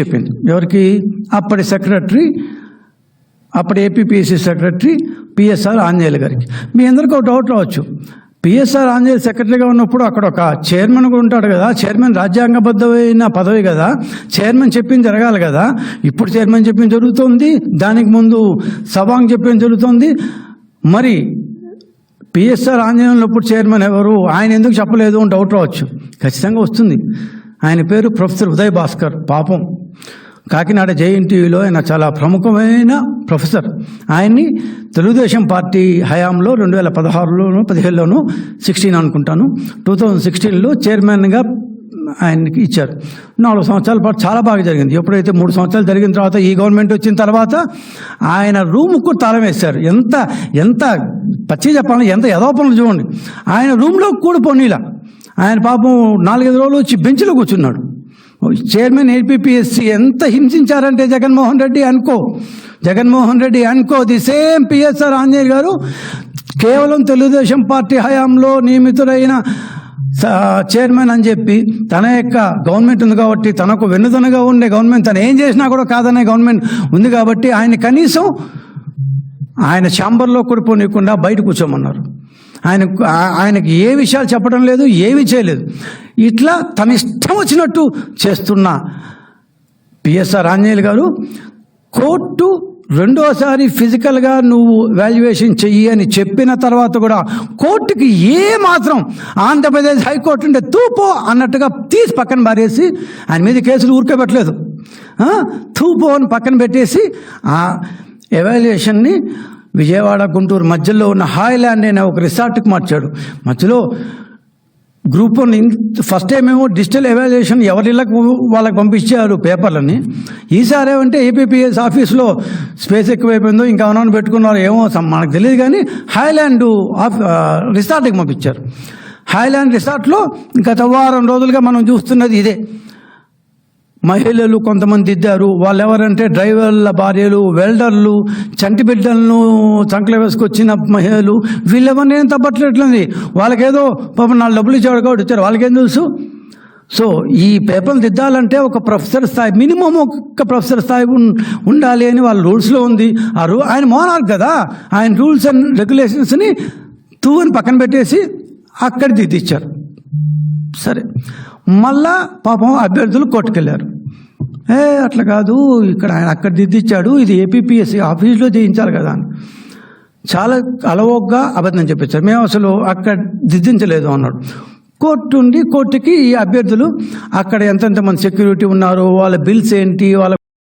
చెప్పింది ఎవరికి? అప్పటి సెక్రటరీ, అప్పటి ఏపీపీఎస్సీ సెక్రటరీ పిఎస్ఆర్ ఆంజనేయులు గారికి. మీ అందరికీ ఒక డౌట్ రావచ్చు, పిఎస్ఆర్ ఆంజనేయులు సెక్రటరీగా ఉన్నప్పుడు అక్కడ ఒక చైర్మన్ కూడా ఉంటాడు కదా, చైర్మన్ రాజ్యాంగబద్ధమైన పదవి కదా, చైర్మన్ చెప్పింది జరగాలి కదా, ఇప్పుడు చైర్మన్ చెప్పింది జరుగుతుంది, దానికి ముందు సభాంగ్ చెప్పింది జరుగుతుంది, మరి పిఎస్ఆర్ ఆంజనేయులు ఇప్పుడు చైర్మన్ ఎవరు, ఆయన ఎందుకు చెప్పలేదు అని డౌట్ రావచ్చు. ఖచ్చితంగా వస్తుంది. ఆయన పేరు ప్రొఫెసర్ ఉదయ్ భాస్కర్. పాపం కాకినాడ జేఎన్టీయూలో ఆయన చాలా ప్రముఖమైన ప్రొఫెసర్. ఆయన్ని తెలుగుదేశం పార్టీ హయాంలో 2016లోనూ 17లోనూ 16 అనుకుంటాను 2016లో చైర్మన్గా ఆయనకి ఇచ్చారు. 4 సంవత్సరాల పాటు చాలా బాగా జరిగింది. ఎప్పుడైతే 3 సంవత్సరాలు జరిగిన తర్వాత ఈ గవర్నమెంట్ వచ్చిన తర్వాత ఆయన రూముకు తాళం వేశారు. ఎంత పచ్చి చెప్పాలి, ఎంత యథోపనులు చూడండి. ఆయన రూమ్లో కూడా పోనీలా. ఆయన పాపం 4-5 రోజులు వచ్చి బెంచ్లో కూర్చున్నాడు. చైర్మన్ ఏపీపీఎస్సీ ఎంత హింసించారంటే జగన్మోహన్ రెడ్డి అనుకో ది సేమ్ పిఎస్ఆర్ ఆంజనేయులు గారు కేవలం తెలుగుదేశం పార్టీ హయాంలో నియమితుడైన చైర్మన్ అని చెప్పి తన యొక్క గవర్నమెంట్ ఉంది కాబట్టి, తనకు వెన్నుదనగా ఉండే గవర్నమెంట్, తను ఏం చేసినా కూడా కాదనే గవర్నమెంట్ ఉంది కాబట్టి ఆయన కనీసం ఆయన ఛాంబర్లో కూడా పోనీయకుండా బయట కూర్చోమన్నారు. ఆయనకి ఏ విషయాలు చెప్పడం లేదు, ఏమీ చేయలేదు. ఇట్లా తన ఇష్టం వచ్చినట్టు చేస్తున్న పిఎస్ఆర్ ఆంజనేయులు గారు కోర్టు రెండోసారి ఫిజికల్గా నువ్వు వాల్యుయేషన్ చెయ్యి అని చెప్పిన తర్వాత కూడా కోర్టుకి ఏ మాత్రం ఆంధ్రప్రదేశ్ హైకోర్టు ఉంటే తూపో అన్నట్టుగా తీసి పక్కన పారేసి ఆయన మీద కేసులు ఊరుకోబెట్టలేదు. తూపో అని పక్కన పెట్టేసి ఆ ఎవాల్యుయేషన్ని విజయవాడ గుంటూరు మధ్యలో ఉన్న హాయ్లాండ్ అనే ఒక రిసార్ట్కి మార్చాడు. మధ్యలో గ్రూప్ 1 ఫస్ట్ టైం ఏమో డిజిటల్ ఎవాల్యుయేషన్ ఎవరిళ్ళకు వాళ్ళకి పంపించారు పేపర్లని. ఈసారి ఏమంటే ఏపీపీఎస్ ఆఫీస్లో స్పేస్ ఎక్కువైపోయిందో ఇంకా ఏమైనా పెట్టుకున్నారో ఏమో మనకు తెలియదు, కానీ హాయ్లాండ్ రిసార్ట్కి పంపించారు. హాయ్లాండ్ రిసార్ట్లో గత వారం రోజులుగా మనం చూస్తున్నది ఇదే. మహిళలు కొంతమంది దిద్దారు. వాళ్ళు ఎవరంటే డ్రైవర్ల భార్యలు, వెల్డర్లు, చంటి బిడ్డలను చంకలు వేసుకొచ్చిన మహిళలు. వీళ్ళెవరిని ఏం తప్పట్లేట్లేదు. వాళ్ళకేదో పాపం 4 డబ్బులు ఇచ్చేవాడు కాబట్టి వచ్చారు, వాళ్ళకేం తెలుసు. సో ఈ పేపర్లు దిద్దాలంటే ఒక ప్రొఫెసర్ స్థాయి, మినిమం ఒక ప్రొఫెసర్ స్థాయి ఉండాలి అని వాళ్ళ రూల్స్లో ఉంది. ఆయన మోనార్క్ కదా, ఆయన రూల్స్ అండ్ రెగ్యులేషన్స్ని అని పక్కన పెట్టేసి అక్కడ దిద్దిచ్చారు. సరే, మళ్ళా పాపం అభ్యర్థులు కోర్టుకెళ్ళారు. అట్లా కాదు, ఇక్కడ ఆయన అక్కడ దిద్దిచ్చాడు, ఇది ఏపీపీఎస్సీ ఆఫీస్లో చేయించాలి కదా అని చాలా అలవోగ్గా అబద్ధం చెప్పించారు. మేము అసలు అక్కడ దిద్దించలేదు అన్నాడు. కోర్టుకి ఈ అభ్యర్థులు అక్కడ ఎంతెంతమంది సెక్యూరిటీ ఉన్నారు, వాళ్ళ బిల్స్ ఏంటి, వాళ్ళ